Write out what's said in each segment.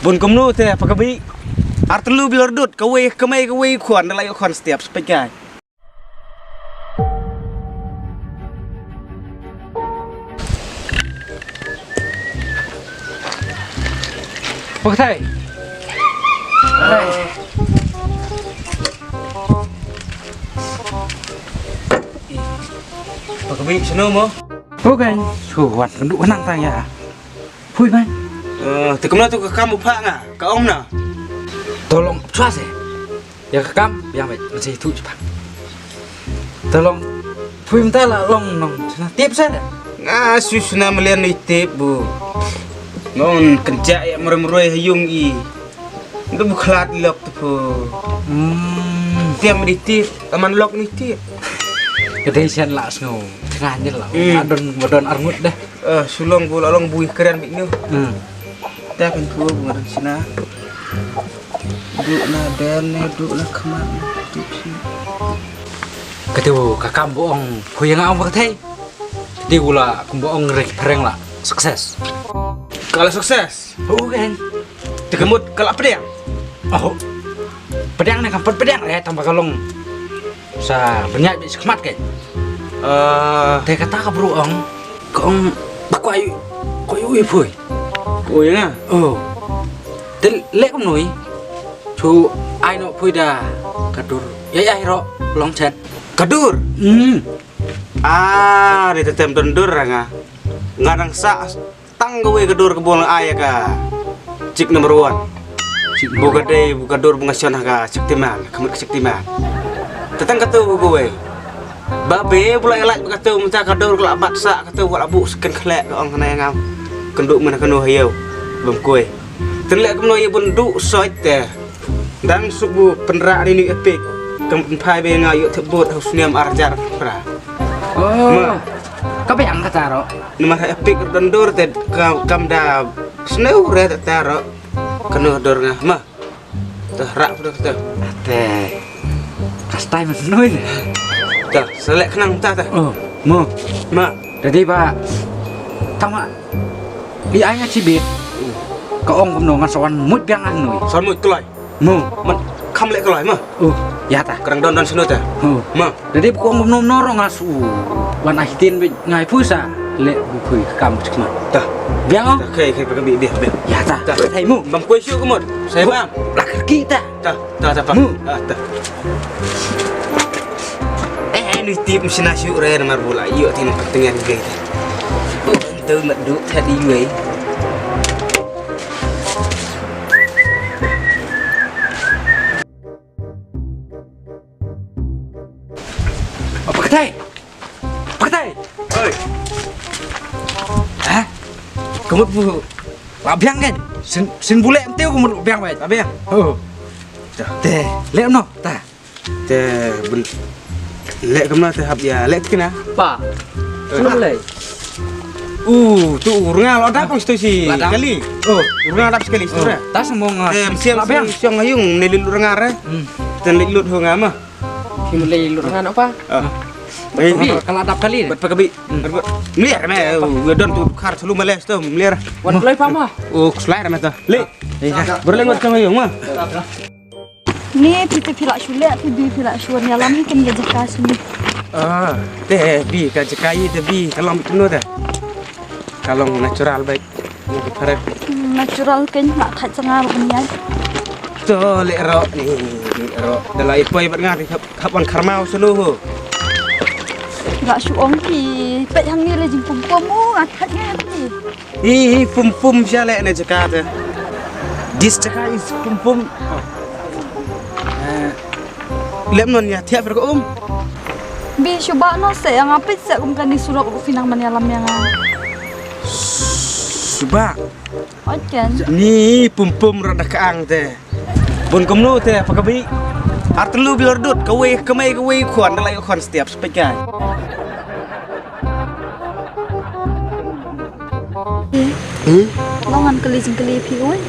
Bun kumnu teh apa kabi? Artelu bilar dut kawai kuan dalai kuan setiap sepegai. Pakai. Pak kabi seno mo? Bukan, suat kenduk kenang saya. Pui man. Tekamna tu ke kamu pak ngah? Ke om na? Tolong cuas ya ke kam yang baik masih itu cepat. Tolong pui minta lah long nong tip saya. Ngah susna melian itip bu. Ngon kerja ya meremroi hayung i. Itu buklat lok tu po. Tiap meditip aman lok ni tip. Kedai sian lah snow. Tengahnya lah. Adon armut dah. Sulong bu lalong buih keren biknu. Dah kan tua bukan sina. Duk na dan duk na kemat. Ketiu kakam boong pui yang awak thay. Ketiu gula kumboong reng lah sukses. Kalau sukses, Bukan. tekemut kalau pedang. Oh. Pedang ni kampet pedang tambah kalong. Sa banyak bisa kemat kan. Teh kata ka bro ang kong bakwayu koyu ipui. Oh ya. Oh. Tel lek kom noi. Chu ai no pui dah kadur. Ya ro long chat. Kadur. Di tetem dondur nga. Ngarang sa tang gawe kadur kebon ayah ka. Cik number 1. Buka day buka dur bunga syonah ka Saktiman, kamut ke Saktiman. Tetang kata gue. Babe pula elak kata minta kadur kelak batsa kata buat abu seken kelek orang kena yang ngam. Kenduk mana kena hayau. Bam kue. Tenlek kena ya bunduk soit teh. Dan subuh penerak ini epik. Kempai be ngayu tebut husniam arjar pra. Oh. Kabayang kata ro. Nomor epik dondur teh kam dah snow red taro. Kena dor ngah mah. Teh rak pada kata. Teh. Kastai menoi. Dah selek kenang tak teh. Oh, mo. Mak. Jadi Pak tama di ayah cibit. Kau ong kumnongan sawan mut biangan noi. Son mut kelai. Mo. Man kam lek kelai mah. Ya ta. Kerang don seno teh. Mah. Jadi kau ong kumnom norong asu. Wan ahitin ngai pusa. Lek bukui kamu cekmat. Dah. Biang. Okey pakai biar. Ya ta. Hai mu. Bang kue syuk kemut. Saya bang. Lah kita. Dah pak. Dah. Ni tip mesin asyuk raya nomor bola. Yuk tin pertengahan gue. Itu meduk tadi gue. Apa ketai? Pakai. Oi. Hah? Kamu bu labiang kan? Sin bule enteu kamu labiang baik. Apa ya? Oh. Teh, lek no, ta. Teh lek kemana teh hab ya? Lek kena. Pa. Sudah mulai. Tu urungan ada apa sih sekali? Oh, urungan ada sekali sudah. Tas mau Siang siang ayung nelilut urungan re. Dan lilut honga mah. Mulai lurangan apa? Baby, kalau ada kali. buat pagabi. Meliar meh, wedon tu kar selalu meles tu meliar. Wan mulai pa mah. Oh, selain meh tu. Le. Berlengot sama ayung mah. Ni kita pilak sulit, kita pilak suan yang lama kan dia jaga sini. Teh bi kajekai teh bi kalau penuh teh. Kalau natural baik. Parek. Natural kan nak tak cengar punya. Tu le ro ni, ro. Dalam ipoi bat ngat kapan karmau seluruh. Tak suong ki, pet yang ni lagi pum akatnya ni. Pum sialek na Jakarta. Dis Jakarta is pum. Lem non ya tiap berko Bi cuba no saya ngapit saya kumkan di surat finang menyalam yang Suba. Ojen. Ni pum rada kaang teh. Bun kumnu teh apa kabi? Artelu bilar dut kawai kuan dalai kuan setiap sepegai. Longan keli pioi.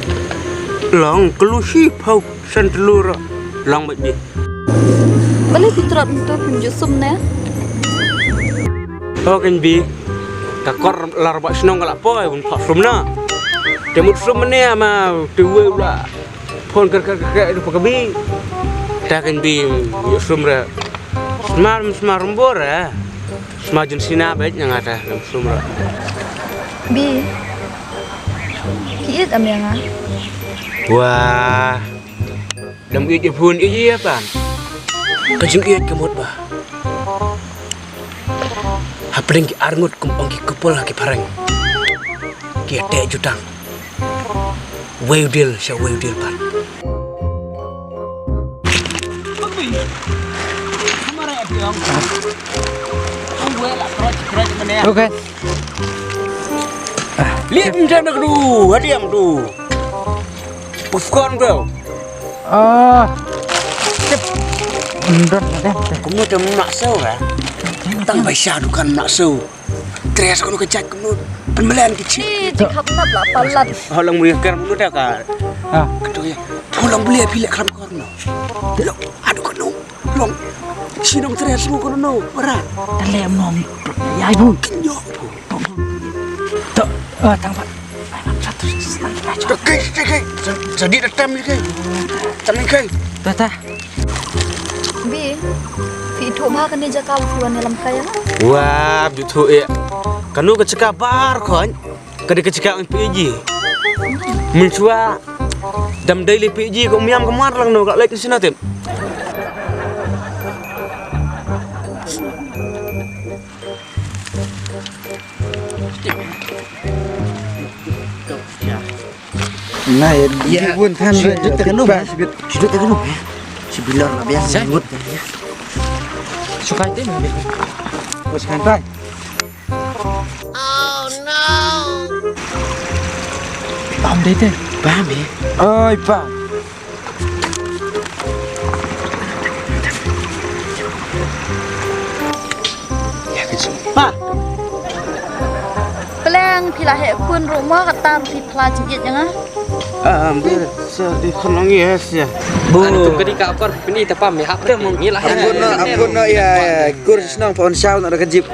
Long kelusi pau sentelur. Long baik dia. Boleh fitrat untuk pinjusum ne. Oh kan bi. Takor lar ba senong galak poi pun pak rumna. Temut sumene ama tuwe ula. Phone kar itu pakabi. Takan bi sumra. Smar mbora. Smajun sina baik yang ada dalam sumra. Bi. Kiit am yang ah. Wah. Dam iit pun iya apa? Kajing iit kemut ba. Hapring ki arngut kum ongki kupol haki parang. Ki te jutang. Weudil sya weudil pan. Okay. Lihat macam nak tu, hadiam tu. Popcorn bro. Sip. Ndon ada. Kamu dah nak sau kan? Tang baisah dukan nak sau. Tres kono kecak kono pembelian kecil. Ni dikap nap lah palat. Halang meriakar kono dah kan. Kedua, pulang beli pilih kelam kono. Lo, aduh kono. Long. Sinong tres mo kono berat. Talem nom. Ya ibu. Kenyok. Tok, tangpat. Satu setengah. Dekai. Jadi datang ni kai. Tangan kai. Tata. Bi. Fi thu ba kan ni jaka fuan dalam kaya na. Wah, betul ya. Kanu kecekak bar kon. Kada kecekak PG. Mencua dam daily PG ko miam kemar lang no kak like sini tim. Nah, ya pun kan sudah terkenal, sudah terkenal. Sebilar lah biasa ngut. Suka itu ni. Bos kantai. Paham deh tu. Paham ya? Oi, pak. Ya kecil. Peleng pila he kun rumah katam pi pla jigit yang ah. Dia di konong yes ya. Itu ketika akor ini tepam ya hak ni lah. Ampun no ya, kurs nang pohon saw nak kejip.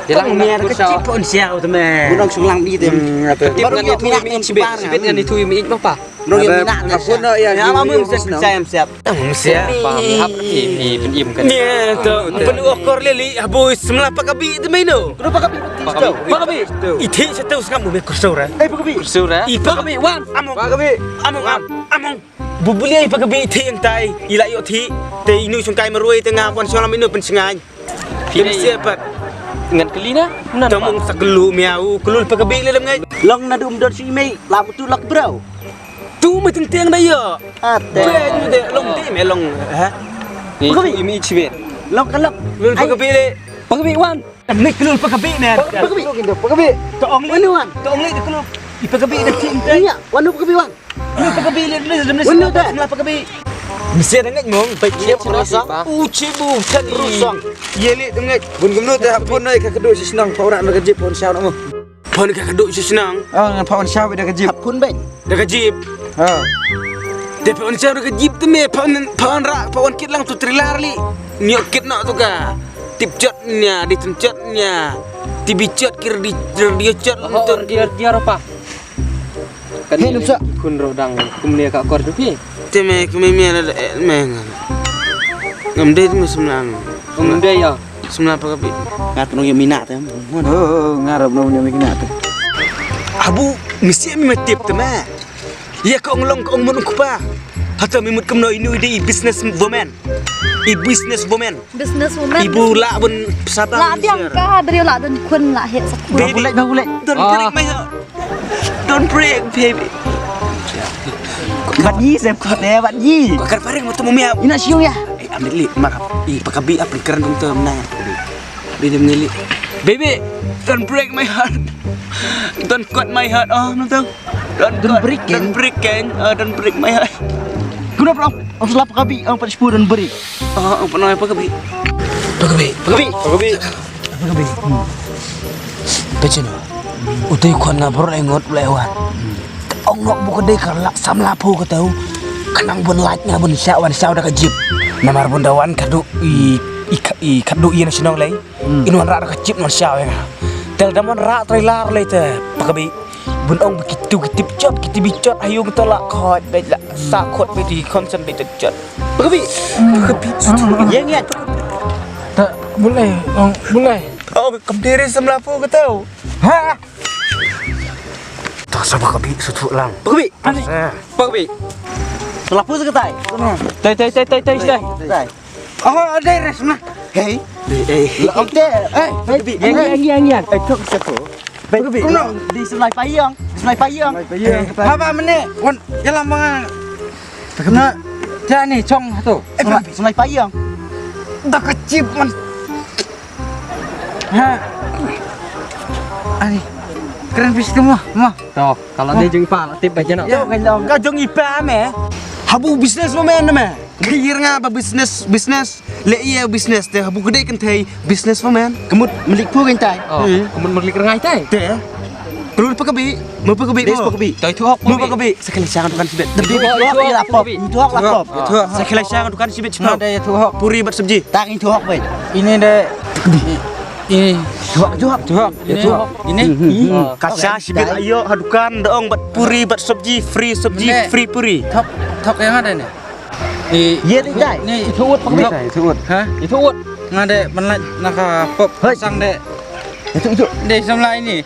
Jalan Ni ada kecil pun siau tu meh. Gunung sulang bi tem. Baru dia tu yang sibit dengan itu yang apa? Nong yang minat. Ampun no ya. Ya mamu siap. Siap. Pam hak ini pendiam kan. Ni tu penuh okor leli habis semula pakabi tu main no. Kenapa pakabi? Iti satu sekarang mau kursura. Pakabi. Kursura. Pakabi wan. Among. Bubuli ai pakabi iti yang tai. Ila yo ti. Te inu sungkai meruai tengah pon solam inu pensengai. Dia siapa? Dengan kelina, mana? Tomong sagelu miau, kelul pakabi le ngai. Long na dum dot si mei, lam tu lak bro. Tu mai teng dah ya. Ate. Tu de long ti me long ha. Pakabi ini cibit. Long kalak. Kelul pakabi le. Pakabi wan. Ni kelul pakabi ne. Pakabi kindo, pakabi. Toong le wan. Toong le kelul. Ipakabi dah ting tai. Iya, wanu pakabi wan. Kelul pakabi le ni Wanu dah. semula pakabi. Mesti ada ngai mong. Baik Siap rosong. Cibu tadi. Rosong. Yeli ngai. Bun gumno teh pun noi ka kedu si senang pa nak kejip pohon saw nak mo. Pon ka kaduk si senang. Oh, ngan pohon saw dah kejip. Pun baik. Dah kajib. Ha. Tapi on saya dah kajib tu me pon rak pon kit lang tu trilar li. Nyok kit nak tu ka. Tip chatnya, ditencatnya. Tibi chat kira di dia chat Untuk dia apa? Kan Hei, Nupsa. kun rodang kemudian kak akor tu pi. Teme kememi ada meng. Ngamde tu semlang. Kemudian ya. Semlang pakabi. Ngat nong yang minat teh. Oh, ngarep nong yang minat teh. Abu mesti metip tu mah. Ya kau ngelong kau mun kupa. Hatta mimut kemno ini di business woman. Business woman. Business woman. Ibu lah bun sabar. La biang ka beri la dan kun la he sak kun. Boleh. Don't break my heart. Don't break baby. Bat yi sem kot deh, bat yi. Kau kan paring mau temu miap. Ina siu ya. Ambil li makap. Pakabi apa keren untuk menang. Dia ngeli. Baby, don't break my heart. Don't cut my heart. Oh, nonton. Don't break my heart. Guna bro. Ang selap kabi ang patispu dan break. Oh, apa namanya pakabi? Pakabi. Pecino. Utai kau nak berengot lewat. Ông ngọc buka deh kalau sam lapu kau tahu. Kenang bun like nya bun syawan dah kejip. Namar bun dawan kadu i kadu i nasional lay. Inuan rak kejip non syaw ya. Tel daman rak trailer lay te pakabi. Bun ong begitu kita bicot ayo kita lak khot baiklah sakot be di konsen be tejot. Pergi. Yang ingat. Tak boleh, ong boleh. Oh, kebiri semlapu ke tahu. Ha. Tak sabar kebi sutuk lang. Pergi. Pergi. Semlapu seketai. Tai. Oh, ada res nah. Hei. Ong te. Pergi. Yang. Tok siapa? Pergi. Di sebelah payung. Apa menit? Wan, jalan bang. Kena dia ni cong tu. Sebelah payung. Dah kecip man. Ha. Ani. Keren bis kamu, mah. Tuh, kalau dia jengpa tip aja nak. Yo, kau jong ipa me. Habu bisnes momen me. Kira nga ba business le iya business te habu gede kan thai business momen. Kemut melik pu kan tai. Oh, kemun merlik rengai tay. Te. Perlu pakai mau pakai Tay tu hok. mau pakai sekali sangat dukan sibet. Tapi itu lapop. Itu hok lapop. Sekali sangat dukan sibet Nah, cepat. ada tu hok. Puri bat sabji. Tak itu hok baik. Ini deh. Ini Juhok. Ini. Kasya sibet ayo hadukan doong bat puri bat sabji free Nek. free puri. Thok yang ada ni. Ye tidak. Ni Itu ut pakai. Itu ut. Ha? Itu ut. Ngade menlat nak pop pasang dek. Itu. Dek sebelah ini.